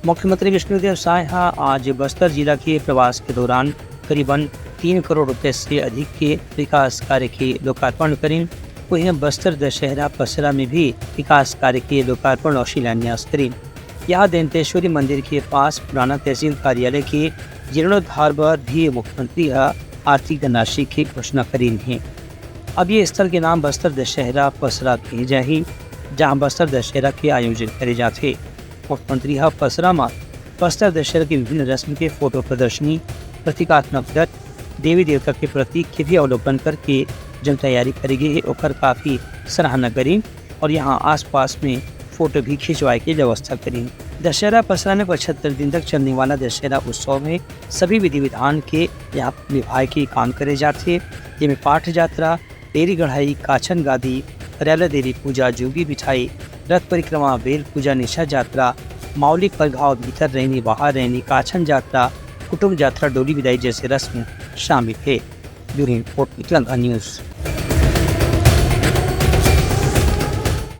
मुख्यमंत्री विष्णुदेव साय आज बस्तर जिला के प्रवास के दौरान करीबन 3 करोड़ रुपए से अधिक के विकास कार्य के लोकार्पण करें। वहीं बस्तर दशहरा पसरा में भी विकास कार्य के लोकार्पण और शिलान्यास करें। यहाँ दंतेश्वरी मंदिर के पास पुराना तहसील कार्यालय के जीर्णोद्धार पर भी मुख्यमंत्री आर्थिक धनराशि की घोषणा करी है। अब ये स्थल के नाम बस्तर दशहरा पसरा भेजा ही, जहाँ बस्तर दशहरा के आयोजन करे जाते। मुख्यमंत्री पसरा में बस्तर दशहरा की विभिन्न रस्म के फोटो प्रदर्शनी, प्रतीकात्मक रथ, देवी देवता के प्रतीक के भी अवलोकन करके जब तैयारी करेगी और काफ़ी सराहना करी और यहाँ आसपास में फोटो भी खिंचवाए की व्यवस्था करी। दशहरा पसरा में 75 दिन तक चलने वाला दशहरा उत्सव में सभी विधि विधान के यहाँ निभाए के काम करे जाते, जिनमें पाठ यात्रा, डेरी गढ़ाई, काछन गादी, हरियाला देवी पूजा, जोगी बिठाई, रथ परिक्रमा, बेल पूजा, निशा यात्रा, मौलिक प्रभाव, भीतर रहनी बाहर रहनी, काछन यात्रा, कुटुंब यात्रा, डोली विदाई जैसे रस्म शामिल है। Bureau report, news.